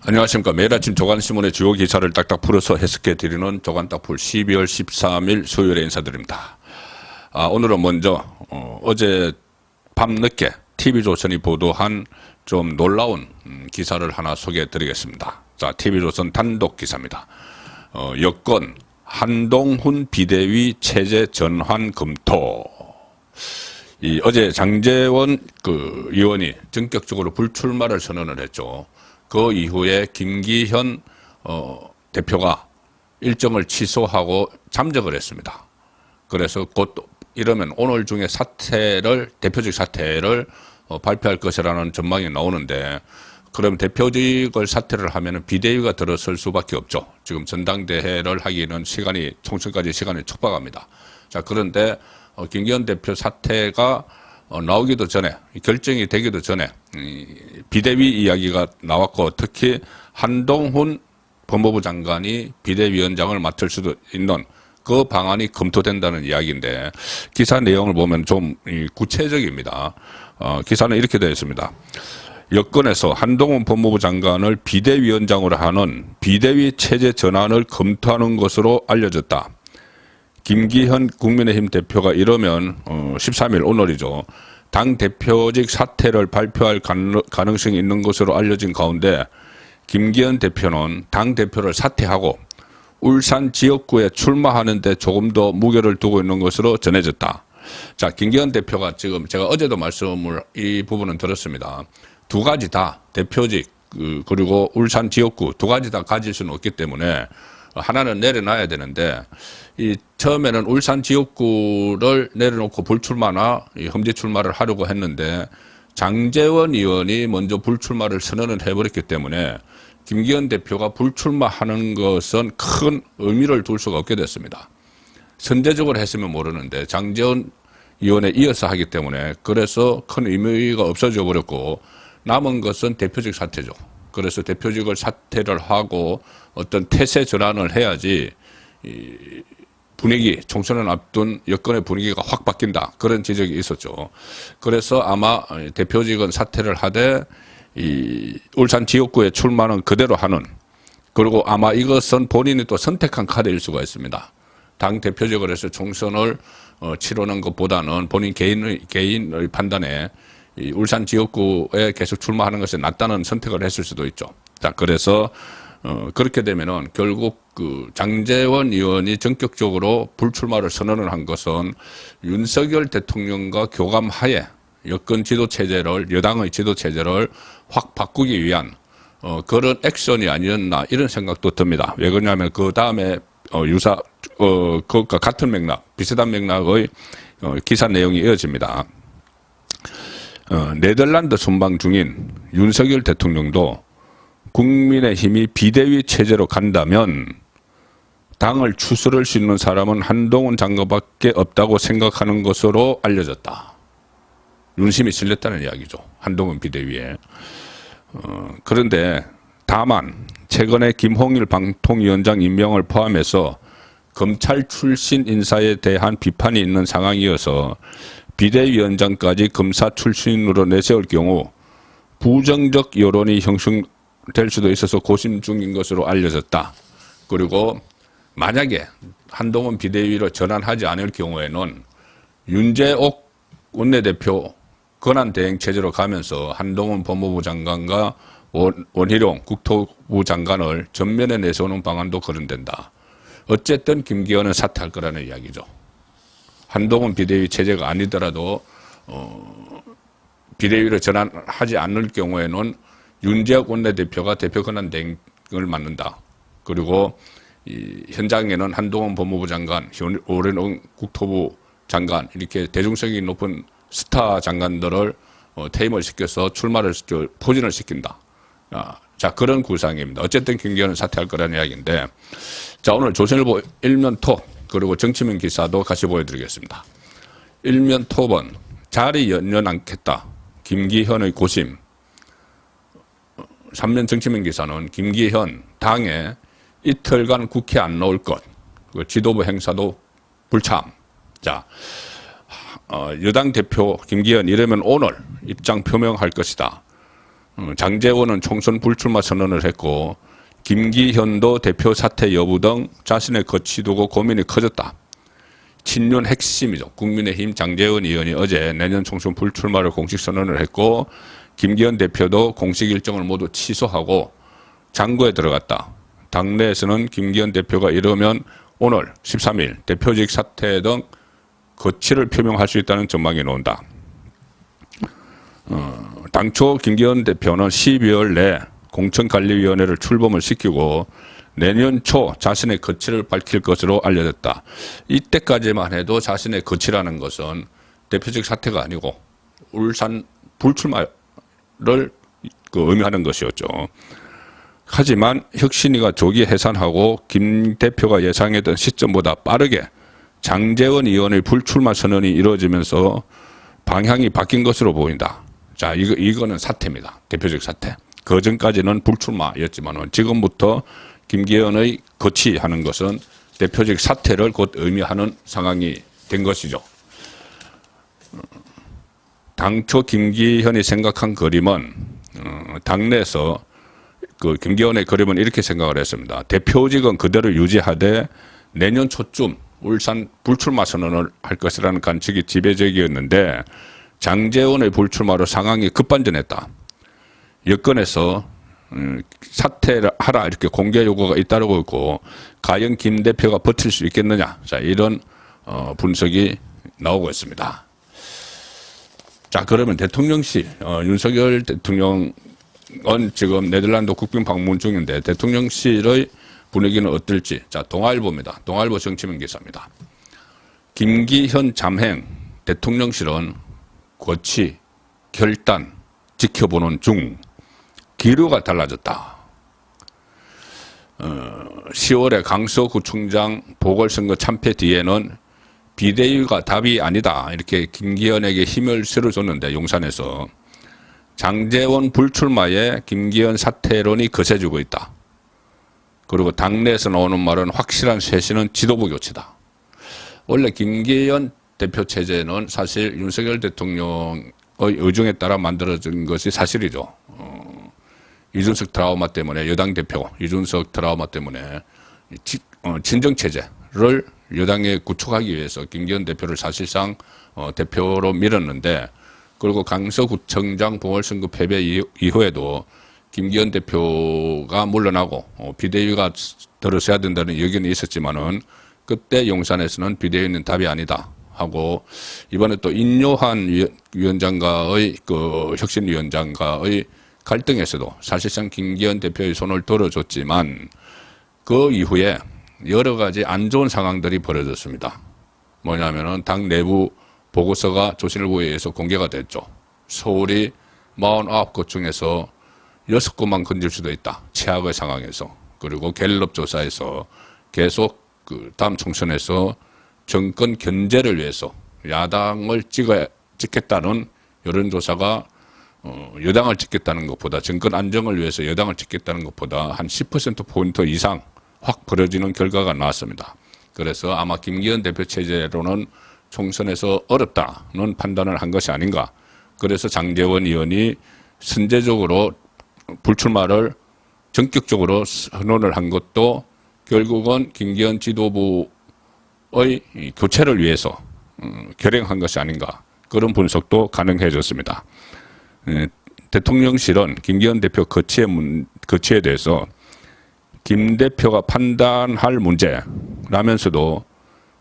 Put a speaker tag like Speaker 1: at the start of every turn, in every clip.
Speaker 1: 안녕하십니까. 매일 아침 조간신문의 주요 기사를 딱딱 풀어서 해석해 드리는 조간딱풀 12월 13일 수요일에 인사드립니다. 오늘은 먼저 어제 밤늦게 TV조선이 보도한 좀 놀라운 기사를 하나 소개해 드리겠습니다. 자, TV조선 단독 기사입니다. 여권 한동훈 비대위 체제 전환 검토. 어제 장제원 의원이 전격적으로 불출마를 선언을 했죠. 그 이후에 김기현 대표가 일정을 취소하고 잠적을 했습니다. 그래서 곧 이러면 오늘 중에 대표직 사퇴를 발표할 것이라는 전망이 나오는데, 그럼 대표직을 사퇴를 하면 비대위가 들어설 수밖에 없죠. 지금 전당대회를 하기는 총선까지 시간이 촉박합니다. 자, 그런데 김기현 대표 사퇴가 나오기도 전에, 결정이 되기도 전에 비대위 이야기가 나왔고, 특히 한동훈 법무부 장관이 비대위원장을 맡을 수도 있는 그 방안이 검토된다는 이야기인데, 기사 내용을 보면 좀 구체적입니다. 기사는 이렇게 되어 있습니다. 여권에서 한동훈 법무부 장관을 비대위원장으로 하는 비대위 체제 전환을 검토하는 것으로 알려졌다. 김기현 국민의힘 대표가 이러면 13일 오늘이죠. 당 대표직 사퇴를 발표할 가능성이 있는 것으로 알려진 가운데, 김기현 대표는 당 대표를 사퇴하고 울산 지역구에 출마하는 데 조금 더 무게를 두고 있는 것으로 전해졌다. 자, 김기현 대표가 지금 제가 어제도 이 부분은 들었습니다. 두 가지 다 대표직 그리고 울산 지역구 두 가지 다 가질 수는 없기 때문에 하나는 내려놔야 되는데, 처음에는 울산 지역구를 내려놓고 불출마나 험지 출마를 하려고 했는데, 장제원 의원이 먼저 불출마를 선언을 해버렸기 때문에 김기현 대표가 불출마하는 것은 큰 의미를 둘 수가 없게 됐습니다. 선제적으로 했으면 모르는데 장제원 의원에 이어서 하기 때문에, 그래서 큰 의미가 없어져 버렸고, 남은 것은 대표직 사퇴죠. 그래서 대표직을 사퇴를 하고 어떤 태세 전환을 해야지 총선을 앞둔 여권의 분위기가 확 바뀐다, 그런 지적이 있었죠. 그래서 아마 대표직은 사퇴를 하되 울산 지역구에 출마는 그대로 하는, 그리고 아마 이것은 본인이 또 선택한 카드일 수가 있습니다. 당 대표직을 해서 총선을 치르는 것보다는 본인 개인의 판단에 울산 지역구에 계속 출마하는 것이 낫다는 선택을 했을 수도 있죠. 자, 그래서 그렇게 되면은 결국 장제원 의원이 전격적으로 불출마를 선언을 한 것은 윤석열 대통령과 교감하에 여당의 지도 체제를 확 바꾸기 위한 그런 액션이 아니었나, 이런 생각도 듭니다. 왜 그러냐면 그 다음에 그것과 같은 맥락, 비슷한 맥락의 기사 내용이 이어집니다. 네덜란드 순방 중인 윤석열 대통령도 국민의힘이 비대위 체제로 간다면 당을 추스를 수 있는 사람은 한동훈 장관밖에 없다고 생각하는 것으로 알려졌다. 윤심이 실렸다는 이야기죠. 한동훈 비대위에. 그런데 다만 최근에 김홍일 방통위원장 임명을 포함해서 검찰 출신 인사에 대한 비판이 있는 상황이어서 비대위원장까지 검사 출신으로 내세울 경우 부정적 여론이 형성될 수도 있어서 고심 중인 것으로 알려졌다. 그리고 만약에 한동훈 비대위로 전환하지 않을 경우에는 윤재옥 원내대표 권한대행 체제로 가면서 한동훈 법무부 장관과 원희룡 국토부 장관을 전면에 내세우는 방안도 거론된다. 어쨌든 김기현은 사퇴할 거라는 이야기죠. 한동훈 비대위 체제가 아니더라도 비대위로 전환하지 않을 경우에는 윤재옥 원내대표가 대표 권한대행을 맡는다. 그리고 현장에는 한동훈 법무부 장관, 원희룡 국토부 장관, 이렇게 대중성이 높은 스타 장관들을 퇴임을 시켜서 포진을 시킨다. 자, 그런 구상입니다. 어쨌든 김기현은 사퇴할 거라는 이야기인데, 자, 오늘 조선일보 일면톱 그리고 정치면 기사도 같이 보여드리겠습니다. 일면톱은 자리 연연 않겠다, 김기현의 고심. 3면 정치면 기사는 김기현 당에 이틀간 국회 안 나올 것, 지도부 행사도 불참. 자, 여당 대표 김기현 이러면 오늘 입장 표명할 것이다. 장제원은 총선 불출마 선언을 했고 김기현도 대표 사퇴 여부 등 자신의 거취 두고 고민이 커졌다. 친윤 핵심이죠. 국민의힘 장제원 의원이 어제 내년 총선 불출마를 공식 선언을 했고 김기현 대표도 공식 일정을 모두 취소하고 장고에 들어갔다. 당내에서는 김기현 대표가 이러면 오늘 13일 대표직 사퇴 등 거취를 표명할 수 있다는 전망이 나온다. 당초 김기현 대표는 12월 내 공천관리위원회를 출범을 시키고 내년 초 자신의 거취를 밝힐 것으로 알려졌다. 이때까지만 해도 자신의 거취라는 것은 대표직 사퇴가 아니고 울산 불출마를 의미하는 것이었죠. 하지만 혁신위가 조기 해산하고 김 대표가 예상했던 시점보다 빠르게 장제원 의원의 불출마 선언이 이루어지면서 방향이 바뀐 것으로 보인다. 자, 이거는 사퇴입니다. 대표직 사퇴. 그 전까지는 불출마였지만 지금부터 김기현의 거취하는 것은 대표직 사퇴를 곧 의미하는 상황이 된 것이죠. 당초 김기현이 생각한 그림은 당내에서 그 김기현의 그림은 이렇게 생각을 했습니다. 대표직은 그대로 유지하되 내년 초쯤 울산 불출마 선언을 할 것이라는 관측이 지배적이었는데 장제원의 불출마로 상황이 급반전했다. 여권에서 사퇴를 하라 이렇게 공개 요구가 잇따르고 있고 과연 김 대표가 버틸 수 있겠느냐, 자 이런 분석이 나오고 있습니다. 자 그러면 대통령실 윤석열 대통령은 지금 네덜란드 국빈 방문 중인데 대통령실의 분위기는 어떨지. 자 동아일보입니다. 동아일보 정치면 기사입니다. 김기현 잠행 대통령실은 거취 결단 지켜보는 중. 기류가 달라졌다. 10월에 강서구청장 보궐선거 참패 뒤에는 비대위가 답이 아니다. 이렇게 김기현에게 힘을 실어줬는데 용산에서 장제원 불출마에 김기현 사퇴론이 거세지고 있다. 그리고 당내에서 나오는 말은 확실한 쇄신은 지도부 교체다. 원래 김기현 대표 체제는 사실 윤석열 대통령의 의중에 따라 만들어진 것이 사실이죠. 이준석 트라우마 때문에 여당 대표 이준석 트라우마 때문에 친정체제를 여당에 구축하기 위해서 김기현 대표를 사실상 대표로 밀었는데 그리고 강서구청장 보궐선거 패배 이후에도 김기현 대표가 물러나고 비대위가 들어서야 된다는 의견이 있었지만은 그때 용산에서는 비대위는 답이 아니다 하고 이번에 또 인요한 위원장과의 그 혁신위원장과의 갈등에서도 사실상 김기현 대표의 손을 들어줬지만 그 이후에 여러 가지 안 좋은 상황들이 벌어졌습니다. 뭐냐면은 당 내부 보고서가 조신일보에서 공개가 됐죠. 서울이 49곳 중에서 6곳만 건질 수도 있다. 최악의 상황에서. 그리고 갤럽 조사에서 계속 그 다음 총선에서 정권 견제를 위해서 야당을 찍겠다는 여론조사가 여당을 찍겠다는 것보다 정권 안정을 위해서 여당을 찍겠다는 것보다 한 10%포인트 이상 확 벌어지는 결과가 나왔습니다. 그래서 아마 김기현 대표 체제로는 총선에서 어렵다는 판단을 한 것이 아닌가. 그래서 장제원 의원이 선제적으로 불출마를 전격적으로 선언을 한 것도 결국은 김기현 지도부의 교체를 위해서 결행한 것이 아닌가. 그런 분석도 가능해졌습니다. 대통령실은 김기현 대표 거취에 대해서 김 대표가 판단할 문제라면서도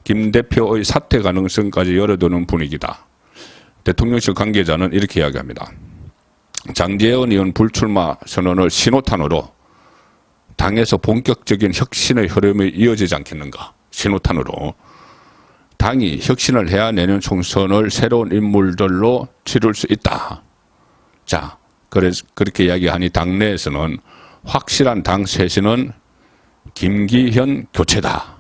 Speaker 1: 김 대표의 사퇴 가능성까지 열어두는 분위기다. 대통령실 관계자는 이렇게 이야기합니다. 장제원 의원 불출마 선언을 신호탄으로 당에서 본격적인 혁신의 흐름이 이어지지 않겠는가. 신호탄으로 당이 혁신을 해야 내년 총선을 새로운 인물들로 치를 수 있다. 자, 그래서 그렇게 이야기하니 당내에서는 확실한 당 쇄신은 김기현 교체다.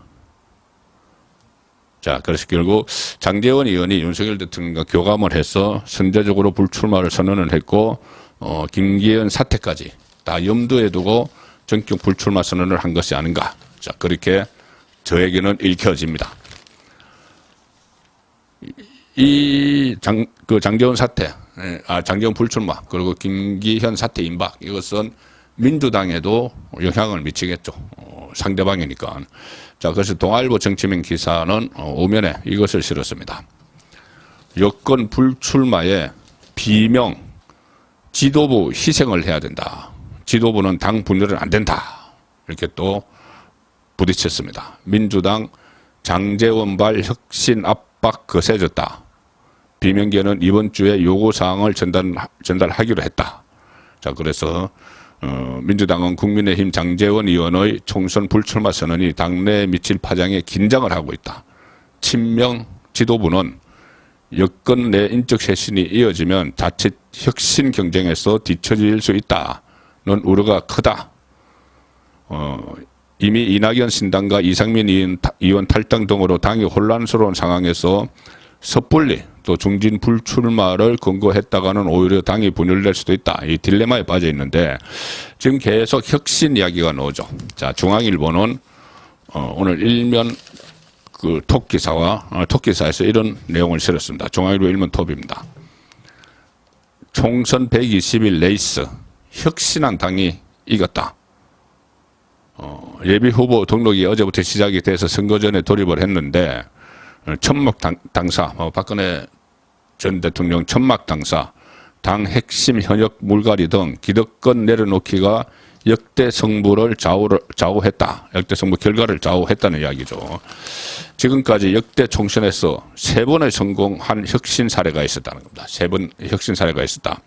Speaker 1: 자, 그래서 결국 장제원 의원이 윤석열 대통령과 교감을 해서 선제적으로 불출마를 선언을 했고 김기현 사태까지 다 염두에 두고 전격 불출마 선언을 한 것이 아닌가. 자, 그렇게 저에게는 읽혀집니다. 장제원 사태, 장제원 불출마, 그리고 김기현 사태 임박, 이것은 민주당에도 영향을 미치겠죠. 상대방이니까. 자, 그래서 동아일보 정치면 기사는 오면에 이것을 실었습니다. 여권 불출마에 비명, 지도부 희생을 해야 된다. 지도부는 당 분열은 안 된다. 이렇게 또 부딪혔습니다. 민주당 장제원발 혁신 압박 거세졌다. 비명계는 이번 주에 요구사항을 전달하기로 했다. 자, 그래서 민주당은 국민의힘 장제원 의원의 총선 불출마 선언이 당내에 미칠 파장에 긴장을 하고 있다. 친명 지도부는 여권 내 인적 쇄신이 이어지면 자칫 혁신 경쟁에서 뒤처질 수 있다는 우려가 크다. 이미 이낙연 신당과 이상민 의원 탈당 등으로 당이 혼란스러운 상황에서 섣불리 또 중진 불출마를 권고했다가는 오히려 당이 분열될 수도 있다. 이 딜레마에 빠져 있는데 지금 계속 혁신 이야기가 나오죠. 자, 중앙일보는 오늘 일면 그 톱기사에서 이런 내용을 실었습니다. 중앙일보 일면 톱입니다. 총선 120일 레이스 혁신한 당이 이겼다. 예비 후보 등록이 어제부터 시작이 돼서 선거 전에 돌입을 했는데 천막 당사, 박근혜 전 대통령 천막 당사, 당 핵심 현역 물갈이 등 기득권 내려놓기가 역대 승부를 좌우했다. 역대 승부 결과를 좌우했다는 이야기죠. 지금까지 역대 총선에서 3번의 성공한 혁신 사례가 있었다는 겁니다. 3번 혁신 사례가 있었다.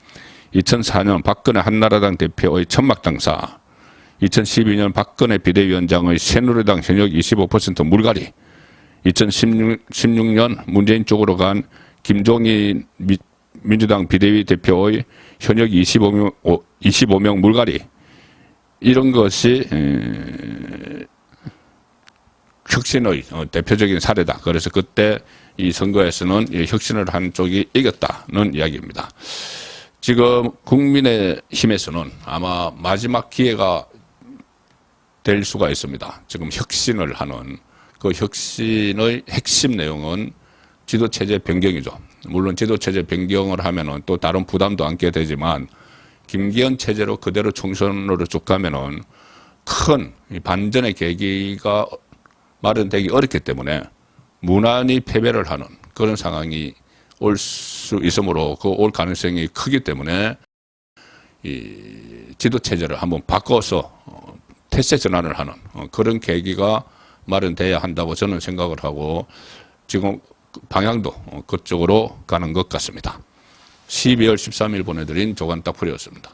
Speaker 1: 2004년 박근혜 한나라당 대표의 천막 당사, 2012년 박근혜 비대위원장의 새누리당 현역 25% 물갈이, 2016년 문재인 쪽으로 간 김종인 민주당 비대위 대표의 현역 25명 물갈이, 이런 것이 혁신의 대표적인 사례다. 그래서 그때 이 선거에서는 혁신을 한 쪽이 이겼다는 이야기입니다. 지금 국민의힘에서는 아마 마지막 기회가 될 수가 있습니다. 지금 혁신을 하는 그 혁신의 핵심 내용은 지도체제 변경이죠. 물론 지도체제 변경을 하면은 또 다른 부담도 안게 되지만 김기현 체제로 그대로 총선으로 쭉 가면은 큰 반전의 계기가 마련되기 어렵기 때문에 무난히 패배를 하는 그런 상황이 올 수 있으므로 그 올 가능성이 크기 때문에 이 지도체제를 한번 바꿔서 태세 전환을 하는 그런 계기가 마련돼야 한다고 저는 생각을 하고 지금 방향도 그쪽으로 가는 것 같습니다. 12월 13일 보내드린 조간딱풀이었습니다.